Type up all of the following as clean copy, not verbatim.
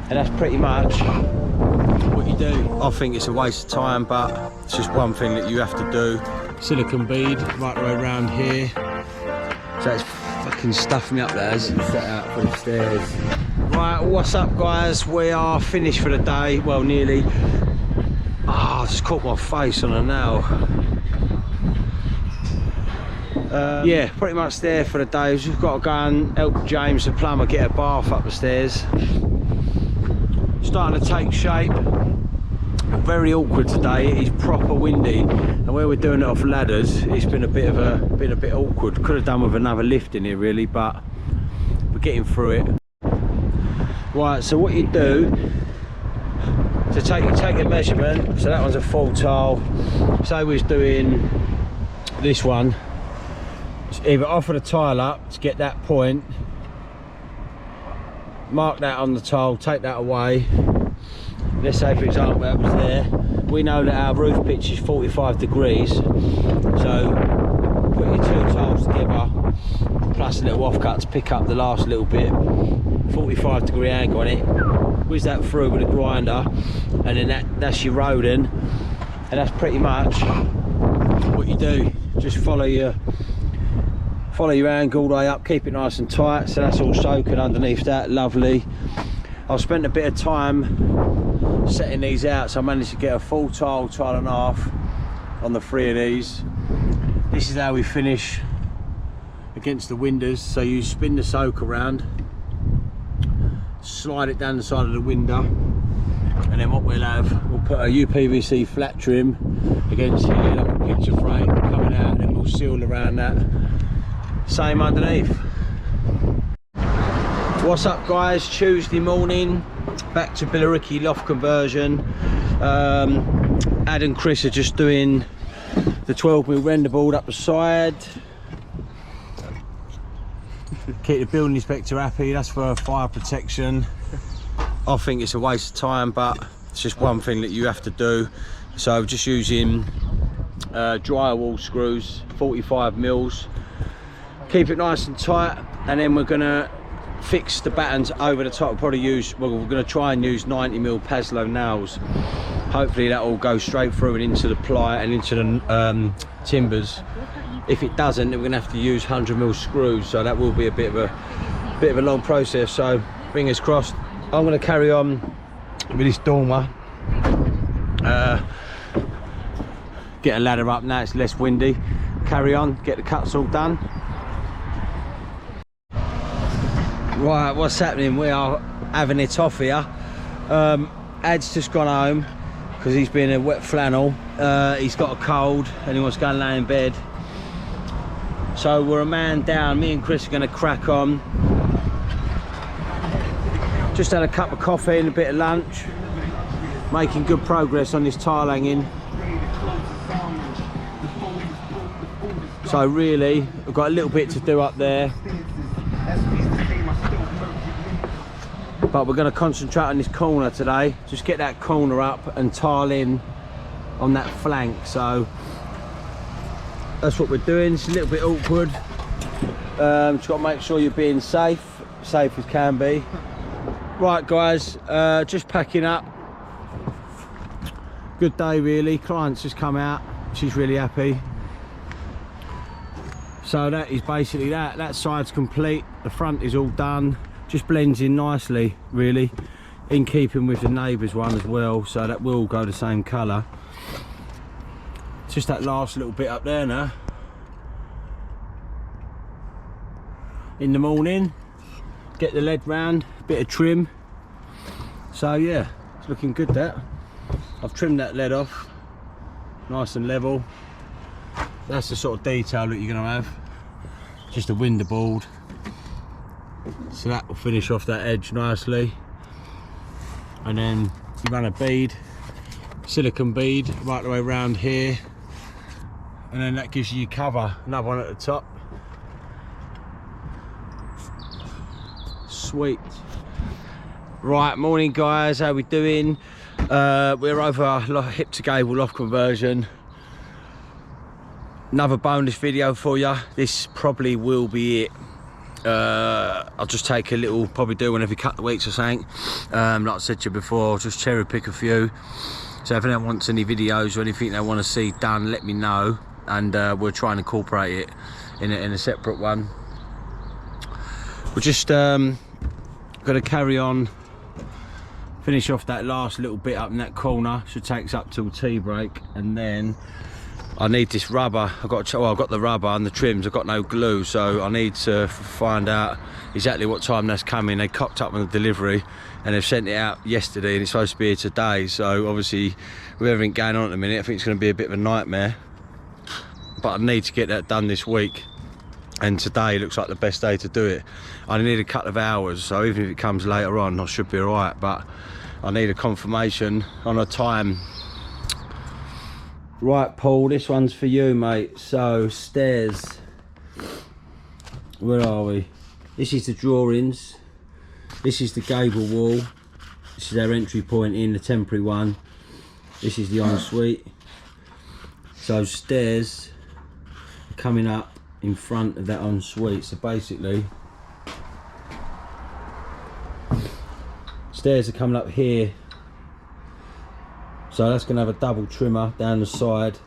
and that's pretty much what you do. I think it's a waste of time, but it's just one thing that you have to do. Silicon bead right the way around here. So it's fucking stuffing me up there as it's set out for the stairs. Right, what's up guys? We are finished for the day. Well, nearly. I just caught my face on a nail. Yeah, pretty much there for the day. We've just got to go and help James the plumber get a bath up the stairs. Starting to take shape. Very awkward today. It is proper windy, and where we're doing it off ladders, it's been a bit awkward. Could have done with another lift in here really, but we're getting through it. Right, so what you do to take a measurement. So that one's a full tile. Say we was doing this one. Either offer the tile up to get that point, mark that on the tile, take that away. Let's say for example that was there. We know that our roof pitch is 45 degrees, so put your two tiles together plus a little offcut to pick up the last little bit, 45 degree angle on it, whiz that through with a grinder, and then that's your roading, and that's pretty much what you do. Just follow your angle all the way up, keep it nice and tight. So that's all soaking underneath that, lovely. I've spent a bit of time setting these out, so I managed to get a full tile and a half on the 3 of these. This is how we finish against the windows. So you spin the soak around, slide it down the side of the window, and then what we'll put a UPVC flat trim against here, like a picture frame coming out, and then we'll seal around that. Same underneath. What's up guys? Tuesday morning, back to Billericay loft conversion. Ad and Chris are just doing the 12mm render board up the side. Keep the building inspector happy. That's for fire protection. I think it's a waste of time, but it's just one thing that you have to do. So just using drywall screws, 45mm. Keep it nice and tight, and then we're gonna fix the battens over the top. We're gonna try and use 90mm basildon nails. Hopefully that will go straight through and into the ply and into the timbers. If it doesn't, then we're gonna have to use 100mm screws, so that will be a bit of a long process. So fingers crossed. I'm gonna carry on with this dormer. Get a ladder up now, it's less windy. Carry on, get the cuts all done. Right, what's happening? We are having it off here. Ad's just gone home because he's been a wet flannel. He's got a cold and he wants to go and lay in bed. So we're a man down. Me and Chris are going to crack on. Just had a cup of coffee and a bit of lunch. Making good progress on this tile hanging. So really, we've got a little bit to do up there. But we're going to concentrate on this corner today. Just get that corner up and tile in on that flank. So that's what we're doing. It's a little bit awkward. Just got to make sure you're being safe as can be. Right guys, just packing up. Good day really. Client's just come out. She's really happy. So that is basically that. That side's complete. The front is all done. Just blends in nicely really, in keeping with the neighbour's one as well, so that will go the same colour. Just that last little bit up there now. In the morning, get the lead round, bit of trim. So yeah, it's looking good that. I've trimmed that lead off, nice and level. That's the sort of detail that you're going to have. Just a window board. So that will finish off that edge nicely, and then you run a bead, silicone bead right the way around here, and then that gives you your cover. Another one at the top. Sweet. Right, morning guys, how we doing? We're over hip to gable loft conversion. Another bonus video for you. This probably will be it. I'll just take a little, probably do one every couple of weeks or something. Like I said to you before, I'll just cherry pick a few. So if anyone wants any videos or anything they want to see done, let me know, and we'll try and incorporate it in a separate one. We're just going to carry on, finish off that last little bit up in that corner. Should take us up till tea break, and then I need this rubber. I've got the rubber and the trims. I've got no glue, so I need to find out exactly what time that's coming. They cocked up on the delivery and they've sent it out yesterday, and it's supposed to be here today. So obviously with everything going on at the minute, I think it's going to be a bit of a nightmare, but I need to get that done this week, and today looks like the best day to do it. I need a couple of hours, so even if it comes later on, I should be all right, but I need a confirmation on a time. Right, Paul, this one's for you, mate. So stairs, where are we? This is the drawings, this is the gable wall, this is our entry point in, the temporary one, this is the ensuite. So stairs are coming up in front of that ensuite. So basically stairs are coming up here, so that's going to have a double trimmer down the side.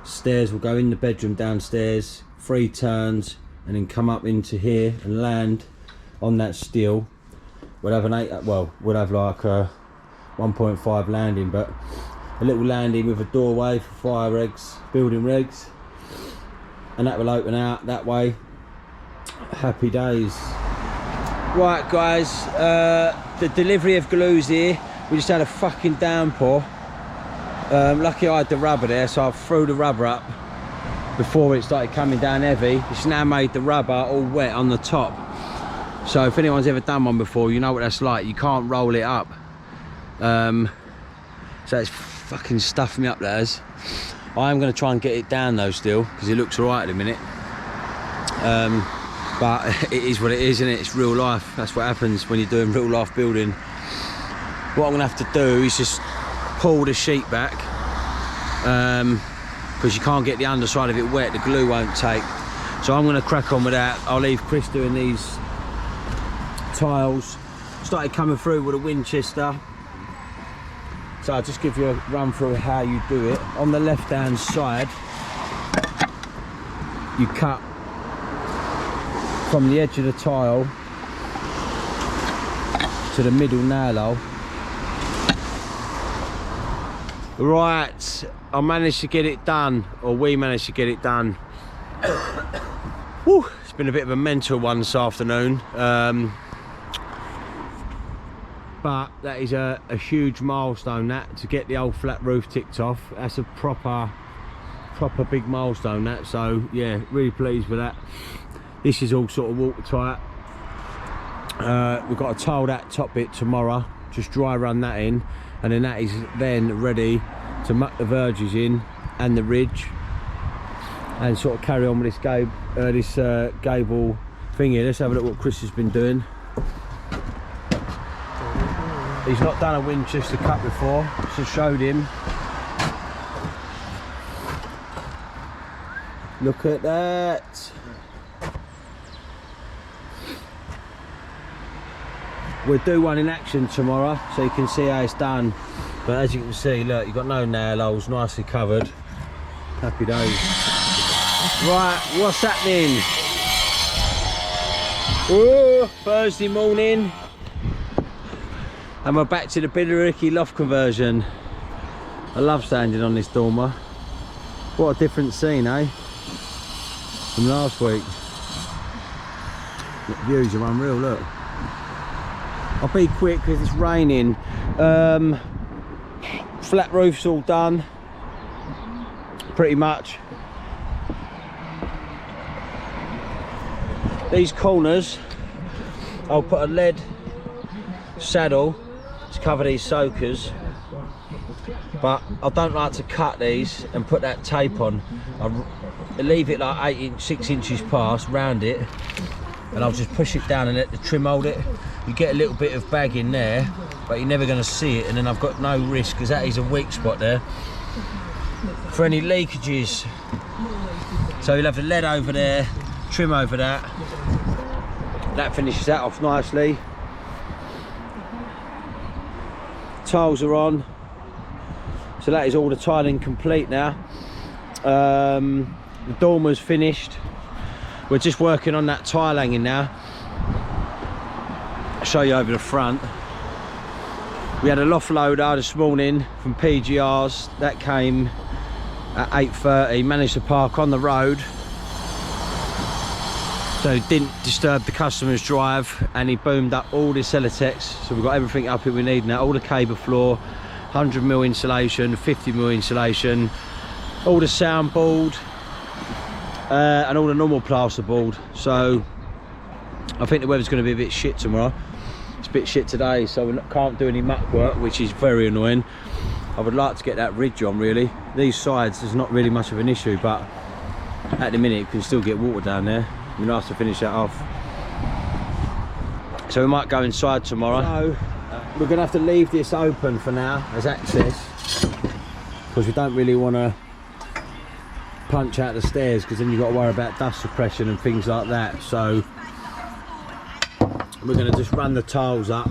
Stairs will go in the bedroom downstairs, 3 turns, and then come up into here and land on that steel. We'll have we'll have like a 1.5 landing, but a little landing with a doorway for fire regs, building regs, and that will open out that way. Happy days. Right guys, the delivery of glues here. We just had a fucking downpour. Lucky I had the rubber there, so I threw the rubber up before it started coming down heavy. It's now made the rubber all wet on the top. So if anyone's ever done one before, you know what that's like. You can't roll it up. So it's fucking stuffed me up, that is. I am going to try and get it down though still, because it looks alright at the minute. But it is what it is, isn't it? It's real life. That's what happens when you're doing real life building. What I'm going to have to do is just pull the sheet back, because you can't get the underside of it wet, the glue won't take. So I'm going to crack on with that. I'll leave Chris doing these tiles. Started coming through with a Winchester. So I'll just give you a run through how you do it. On the left hand side, you cut from the edge of the tile to the middle nail hole. Right, I managed to get it done, or we managed to get it done. Whew, it's been a bit of a mental one this afternoon, but that is a huge milestone, that, to get the old flat roof ticked off. That's a proper big milestone, that. So yeah, really pleased with that. This is all sort of watertight. We've got to tile that top bit tomorrow, just dry run that in, and then that is then ready to muck the verges in and the ridge, and sort of carry on with this Gable thing here. Let's have a look what Chris has been doing. He's not done a Winchester cut before, so showed him. Look at that. We'll do one in action tomorrow, so you can see how it's done. But as you can see, look, you've got no nail holes, nicely covered. Happy days. Right, what's happening? Oh, Thursday morning, and we're back to the Billericay loft conversion. I love standing on this dormer. What a different scene, eh? From last week. The views are unreal, look. I'll be quick because it's raining. Flat roof's all done, pretty much. These corners, I'll put a lead saddle to cover these soakers, but I don't like to cut these and put that tape on. I leave it like 6 inches past, round it, and I'll just push it down and let the trim hold it. You get a little bit of bag in there, but you're never going to see it, and then I've got no risk, because that is a weak spot there for any leakages. So you'll have the lead over there, trim over that, that finishes that off nicely. Tiles are on, so that is all the tiling complete now. The dormer's finished. We're just working on that tile hanging now. I'll show you over the front. We had a loft loader this morning from PGR's that came at 8:30, managed to park on the road, so it didn't disturb the customer's drive, and he boomed up all the Celotex, so we've got everything up here we need now. All the cable floor, 100mm insulation, 50mm insulation, all the soundboard, and all the normal plasterboard. So I think the weather's going to be a bit shit tomorrow. It's a bit shit today, so we can't do any muck work, which is very annoying. I would like to get that ridge on really. These sides, there's not really much of an issue, but at the minute you can still get water down there. It'd be nice to finish that off. So we might go inside tomorrow. So we're going to have to leave this open for now as access, because we don't really want to punch out the stairs, because then you've got to worry about dust suppression and things like that. So we're going to just run the tiles up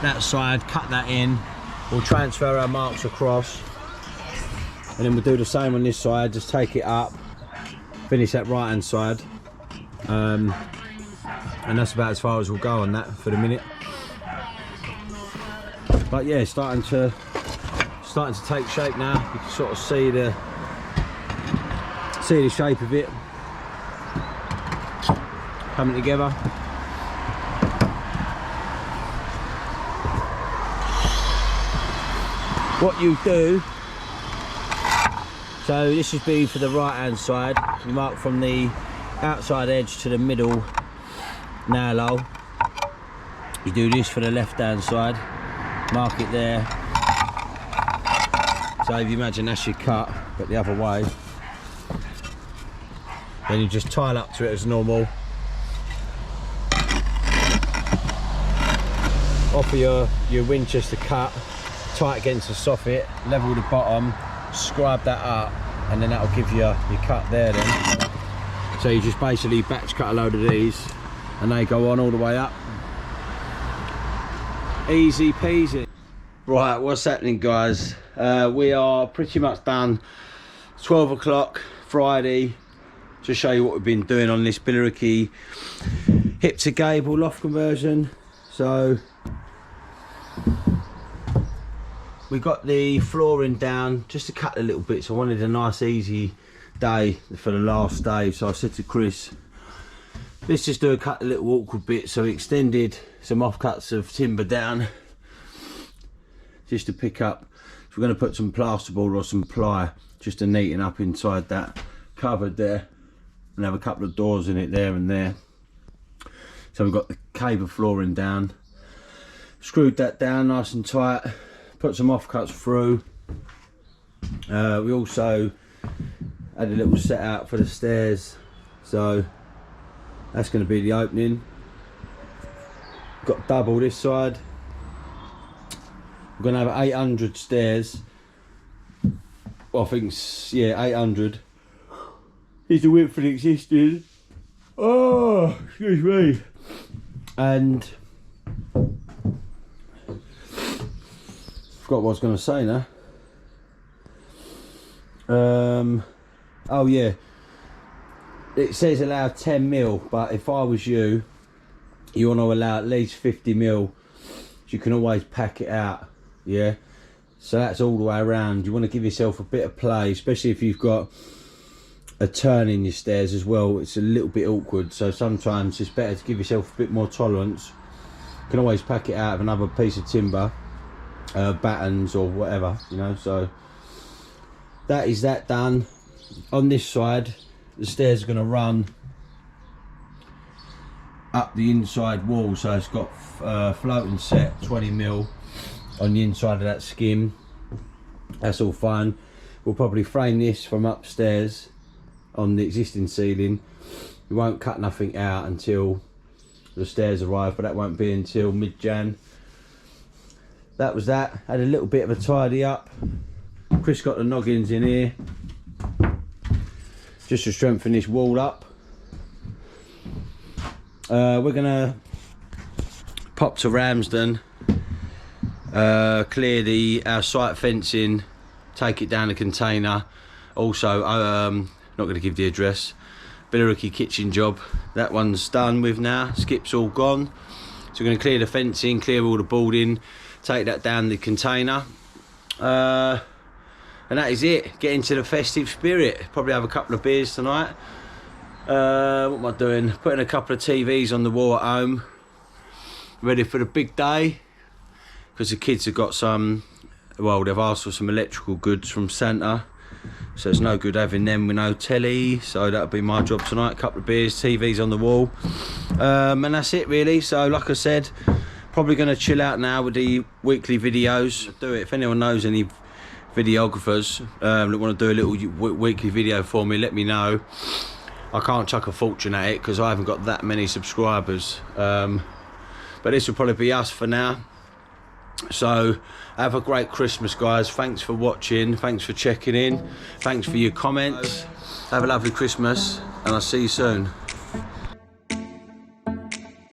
that side, cut that in, we'll transfer our marks across, and then we'll do the same on this side, just take it up, finish that right hand side, and that's about as far as we'll go on that for the minute. But yeah, starting to take shape now. You can sort of see the shape of it coming together. What you do, so this would be for the right hand side, you mark from the outside edge to the middle nail hole. You do this for the left hand side, mark it there. So if you imagine that's your cut, but the other way, then you just tile up to it as normal. Offer your Winchester cut, tight against the soffit, level the bottom, scribe that up, and then that'll give you your cut there then. So you just basically batch cut a load of these, and they go on all the way up. Easy peasy. Right, what's happening guys? We are pretty much done. 12 o'clock Friday. To show you what we've been doing on this Billericay hip to gable loft conversion. So we got the flooring down just to cut a little bit, so I wanted a nice easy day for the last day. So I said to Chris, let's just do a cut a little awkward bit. So we extended some offcuts of timber down just to pick up. So we're going to put some plasterboard or some ply just to neaten up inside that cupboard there, and have a couple of doors in it there and there. So we've got the cable flooring down, screwed that down nice and tight, put some offcuts through. We also had a little set out for the stairs, so that's going to be the opening. Got double this side. We're going to have 800 stairs. Well, I think, yeah, 800. Here's the width for the existing. Oh, excuse me. And forgot what I was going to say now. Oh yeah, it says allow 10mm, but if I was you, you want to allow at least 50mm. You can always pack it out, yeah. So that's all the way around. You want to give yourself a bit of play, especially if you've got a turn in your stairs as well. It's a little bit awkward, so sometimes it's better to give yourself a bit more tolerance. You can always pack it out of another piece of timber, battens or whatever, you know. So that is that done. On this side, the stairs are going to run up the inside wall, so it's got floating set 20mm on the inside of that skim. That's all fine. We'll probably frame this from upstairs on the existing ceiling. We won't cut nothing out until the stairs arrive, but that won't be until mid-Jan. That was that. Had a little bit of a tidy up. Chris got the noggins in here just to strengthen this wall up. We're gonna pop to Ramsden, clear our site fencing, take it down the container. Also, not going to give the address. Billericay kitchen job, that one's done with now. Skip's all gone, so we're going to clear the fencing, clear all the boarding, take that down the container, and that is it. Get into the festive spirit. Probably have a couple of beers tonight. What am I doing? Putting a couple of TVs on the wall at home, ready for the big day, because the kids have got some, well, they've asked for some electrical goods from Santa, so it's no good having them with no telly, so that'll be my job tonight. A couple of beers, TVs on the wall, and that's it really. So like I said, probably going to chill out now with the weekly videos. Do it if anyone knows any videographers that want to do a little weekly video for me, let me know. I can't chuck a fortune at it because I haven't got that many subscribers, but this will probably be us for now. So have a great Christmas, guys. Thanks for watching, thanks for checking in, thanks for your comments. Have a lovely Christmas, and I'll see you soon.